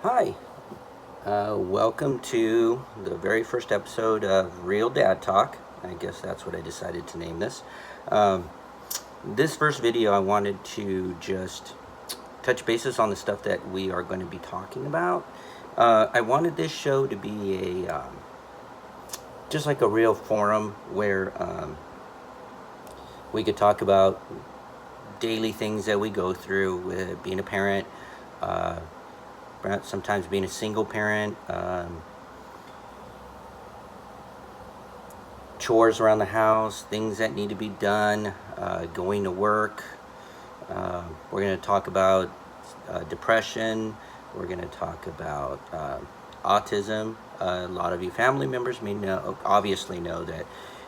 Hi, welcome to the very first episode of Real Dad Talk. I guess that's what I decided to name this. Um, this first video, I wanted to just touch bases on the stuff that we are going to be talking about. I wanted this show to be just like a real forum where we could talk about daily things that we go through with being a parent, uh, sometimes being a single parent. Chores around the house, things that need to be done, going to work. We're going to talk about depression. We're going to talk about autism. A lot of you family members may know, obviously know that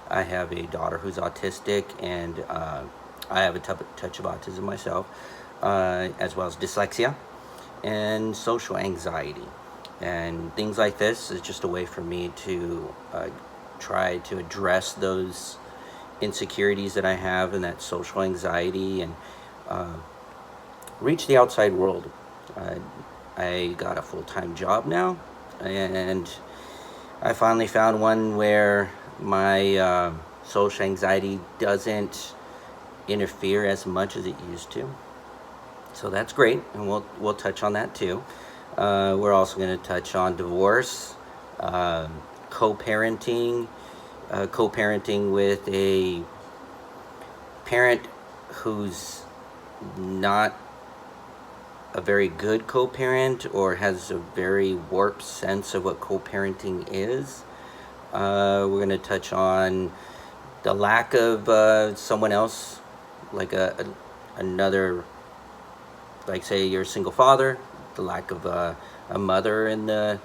I have a daughter who's autistic, and I have a touch of autism myself, as well as dyslexia and social anxiety. And things like this is just a way for me to try to address those insecurities that I have and that social anxiety, and uh, reach the outside world. I got a full-time job now, and I finally found one where my social anxiety doesn't interfere as much as it used to. So that's great, and we'll touch on that too. We're also going to touch on divorce, co-parenting, co-parenting with a parent who's not a very good co-parent or has a very warped sense of what co-parenting is. We're going to touch on the lack of someone else, like another, like say you're a single father, the lack of a mother in the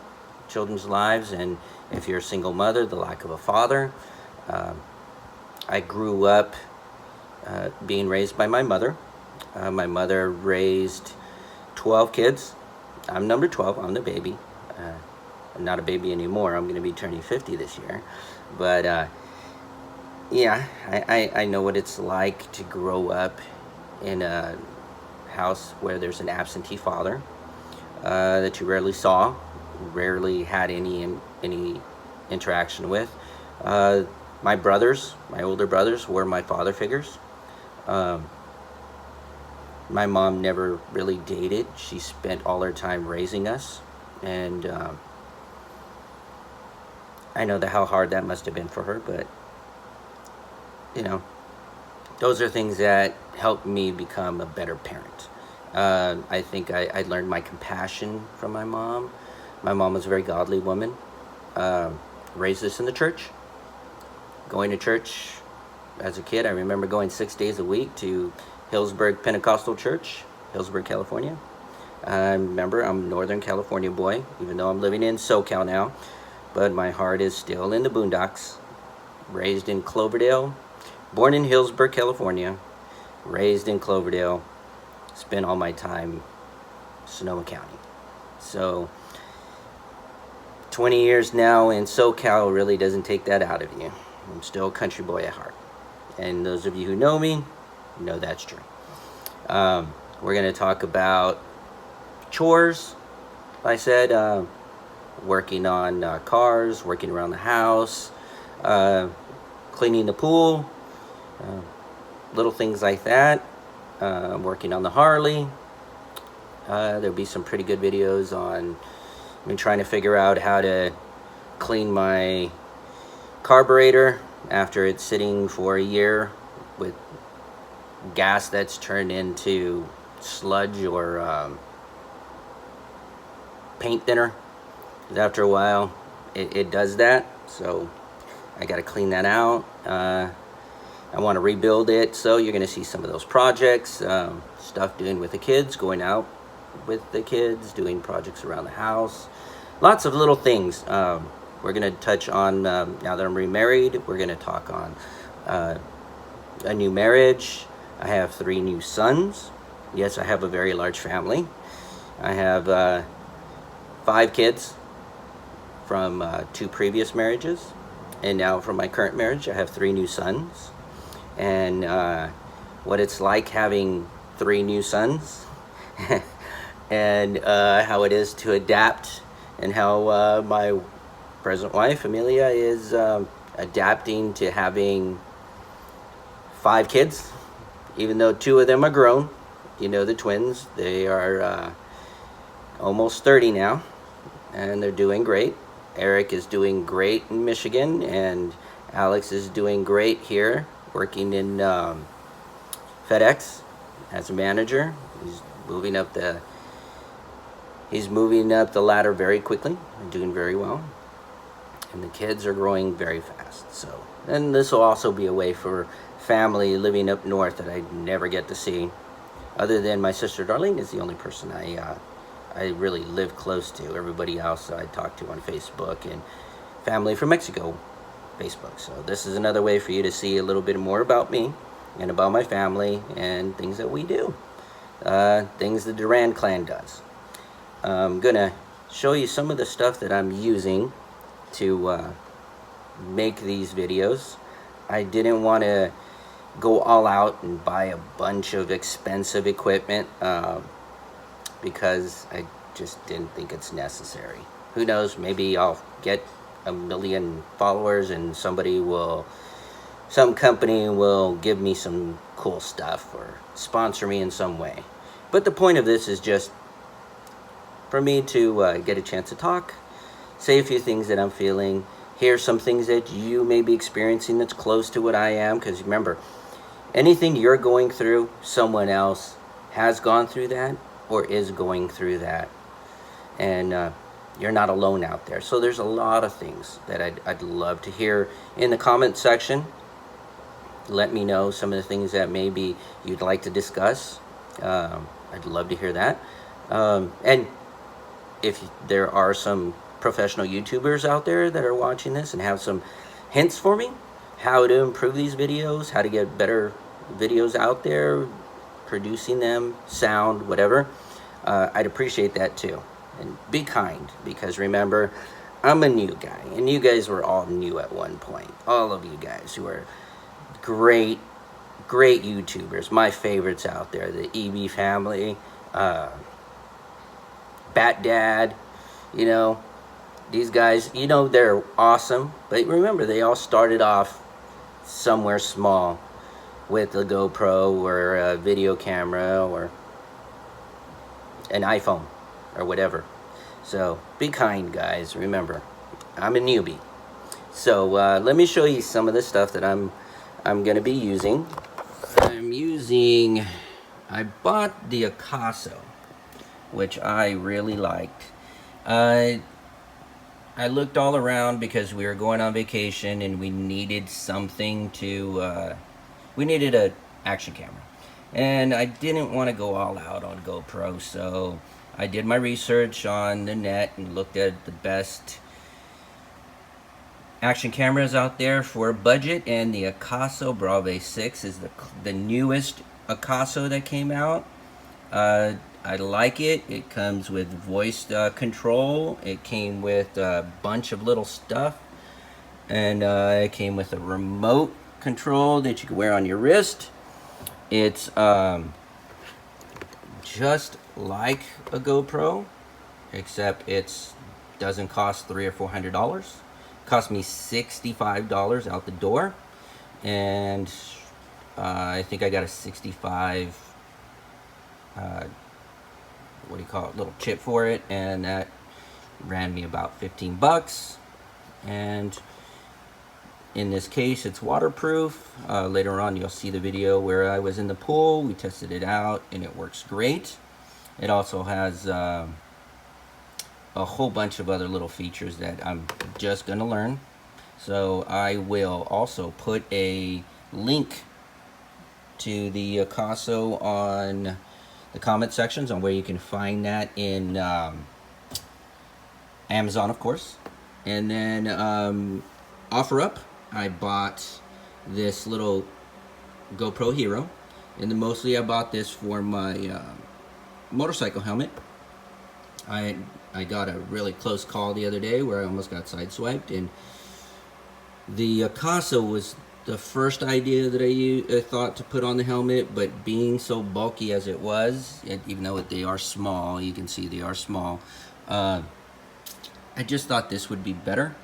children's lives, and if you're a single mother, the lack of a father. I grew up being raised by my mother. My mother raised 12 kids. I'm number 12. I'm the baby. I'm not a baby anymore. I'm going to be turning 50 this year. But yeah, I know what it's like to grow up in a house where there's an absentee father that you rarely saw, rarely had any interaction with. My brothers, my older brothers, were my father figures. Um, my mom never really dated. She spent all her time raising us, and I know that how hard that must have been for her. But you know, those are things that helped me become a better parent. I think I learned my compassion from my mom. My mom was a very godly woman. Raised us in the church. Going to church as a kid, I remember going 6 days a week to Hillsburg Pentecostal Church, Hillsburg, California. I remember I'm a Northern California boy, even though I'm living in SoCal now, but my heart is still in the boondocks. Raised in Cloverdale, born in Hillsburg, California, raised in Cloverdale, spent all my time Sonoma County. So 20 years now in SoCal really doesn't take that out of you. I'm still a country boy at heart. And those of you who know me know that's true. We're going to talk about chores. I said, working on cars, working around the house, cleaning the pool, little things like that. Working on the Harley. There'll be some pretty good videos on me trying to figure out how to clean my carburetor after it's sitting for a year with gas that's turned into sludge or paint thinner. Because after a while it does that, so I got to clean that out. I want to rebuild it, so you're going to see some of those projects, stuff doing with the kids, going out with the kids, doing projects around the house, lots of little things. We're going to touch on, now that I'm remarried, we're going to talk on a new marriage. I have 3 new sons. Yes, I have a very large family. I have 5 kids from 2 previous marriages, and now from my current marriage I have 3 new sons. And what it's like having 3 new sons and how it is to adapt, and how my present wife, Amelia, is adapting to having 5 kids, even though 2 of them are grown. You know, the twins, they are almost 30 now, and they're doing great. Eric is doing great in Michigan, and Alex is doing great here, working in FedEx as a manager. He's moving up the ladder very quickly and doing very well. And the kids are growing very fast. So, and this will also be a way for family living up north that I never get to see. Other than my sister Darlene is the only person I really live close to. Everybody else I talk to on Facebook, and family from Mexico, Facebook. So this is another way for you to see a little bit more about me and about my family and things that we do, things the Duran clan does. I'm gonna show you some of the stuff that I'm using to make these videos. I didn't want to go all out and buy a bunch of expensive equipment because I just didn't think it's necessary. Who knows, maybe I'll get 1 million followers and some company will give me some cool stuff or sponsor me in some way. But the point of this is just for me to get a chance to talk, say a few things that I'm feeling, hear some things that you may be experiencing that's close to what I am, because remember, anything you're going through, someone else has gone through that or is going through that, and you're not alone out there. So there's a lot of things that I'd love to hear in the comment section. Let me know some of the things that maybe you'd like to discuss. I'd love to hear that. And if there are some professional YouTubers out there that are watching this and have some hints for me, how to improve these videos, how to get better videos out there, producing them, sound, whatever, I'd appreciate that too. And be kind, because remember, I'm a new guy, and you guys were all new at one point. All of you guys who are great YouTubers, my favorites out there, the EB family, Bat Dad, you know, these guys, you know, they're awesome. But remember, they all started off somewhere small with a GoPro or a video camera or an iPhone or whatever. So be kind, guys. Remember, I'm a newbie. So let me show you some of the stuff that I'm going to be using. I bought the Akaso, which I really liked. I looked all around because we were going on vacation and we needed something to, we needed an action camera. And I didn't want to go all out on GoPro, so I did my research on the net and looked at the best action cameras out there for a budget, and the Akaso Brave 6 is the newest Akaso that came out. I like it. It comes with voice control. It came with a bunch of little stuff, and it came with a remote control that you can wear on your wrist. It's just like a GoPro, except it doesn't cost $300 or $400. It cost me $65 out the door, and I think I got a 65 what do you call it, little chip for it, and that ran me about 15 bucks. And in this case, it's waterproof. Later on you'll see the video where I was in the pool, we tested it out, and it works great. It also has a whole bunch of other little features that I'm just gonna learn. So I will also put a link to the Akaso on the comment sections on where you can find that in Amazon, of course. And then OfferUp, I bought this little GoPro Hero, and then mostly I bought this for my motorcycle helmet. I got a really close call the other day where I almost got sideswiped, and the Akaso was the first idea that I thought to put on the helmet, but being so bulky as it was, even though they are small, you can see they are small, I just thought this would be better.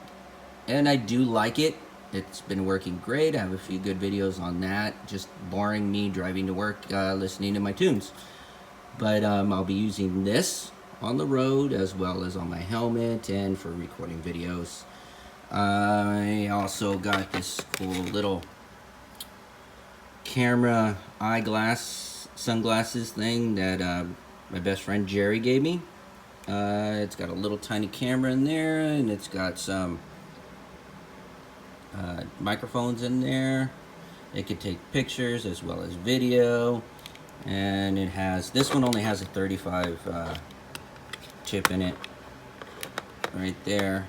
And I do like it. It's been working great. I have a few good videos on that, just boring me driving to work, listening to my tunes. But I'll be using this on the road as well as on my helmet and for recording videos. I also got this cool little camera sunglasses thing that my best friend Jerry gave me. It's got a little tiny camera in there, and it's got some microphones in there. It could take pictures as well as video, and it has, this one only has a 35 chip in it right there.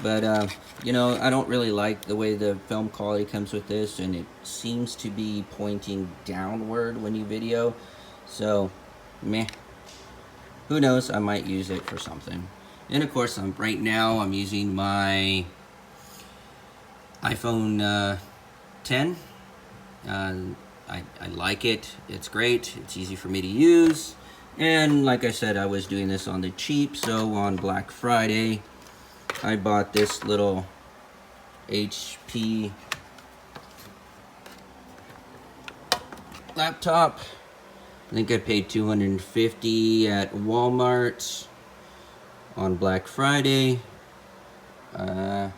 But you know, I don't really like the way the film quality comes with this, and it seems to be pointing downward when you video, so meh. Who knows, I might use it for something. And of course, right now I'm using my iPhone 10. I like it. It's great. It's easy for me to use. And like I said, I was doing this on the cheap, so on Black Friday, I bought this little HP laptop. I think I paid $250 at Walmart on Black Friday. Got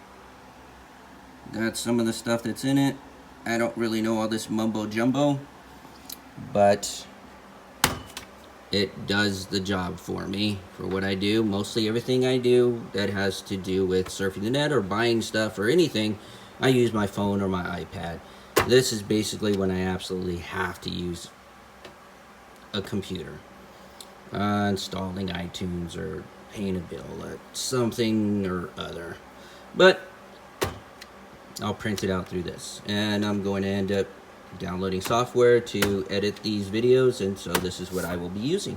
some of the stuff that's in it. I don't really know all this mumbo jumbo, but it does the job for me for what I do. Mostly everything I do that has to do with surfing the net or buying stuff or anything, I use my phone or my iPad. This is basically when I absolutely have to use a computer. Installing iTunes or paying a bill or something or other. But I'll print it out through this, and I'm going to end up downloading software to edit these videos, and so this is what I will be using.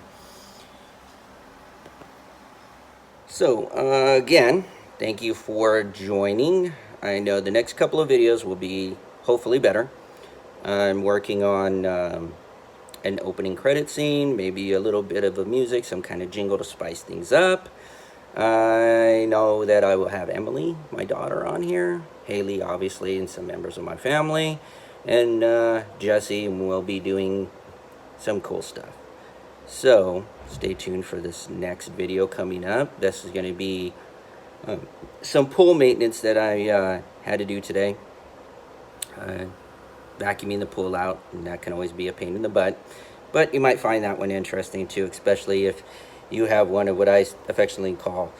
So again, thank you for joining. I know the next couple of videos will be hopefully better. I'm working on an opening credit scene, maybe a little bit of a music, some kind of jingle to spice things up. I know that I will have Emily, my daughter, on here, Haley, obviously, and some members of my family, and Jesse, and we'll be doing some cool stuff. So stay tuned for this next video coming up. This is going to be some pool maintenance that I had to do today. Vacuuming the pool out, and that can always be a pain in the butt, but you might find that one interesting too, especially if you have one of what I affectionately call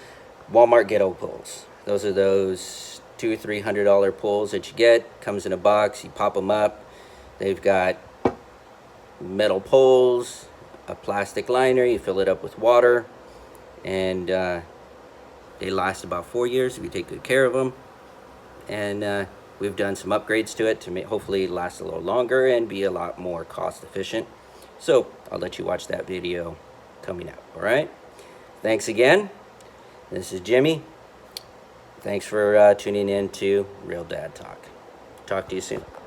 Walmart ghetto pools. Those are those $200-300 pools that you get, comes in a box, you pop them up. They've got metal poles, a plastic liner, you fill it up with water, and they last about 4 years if you take good care of them. And we've done some upgrades to it to hopefully last a little longer and be a lot more cost efficient. So I'll let you watch that video coming out. All right, thanks again. This is Jimmy. Thanks for tuning in to Real Dad Talk. Talk to you soon.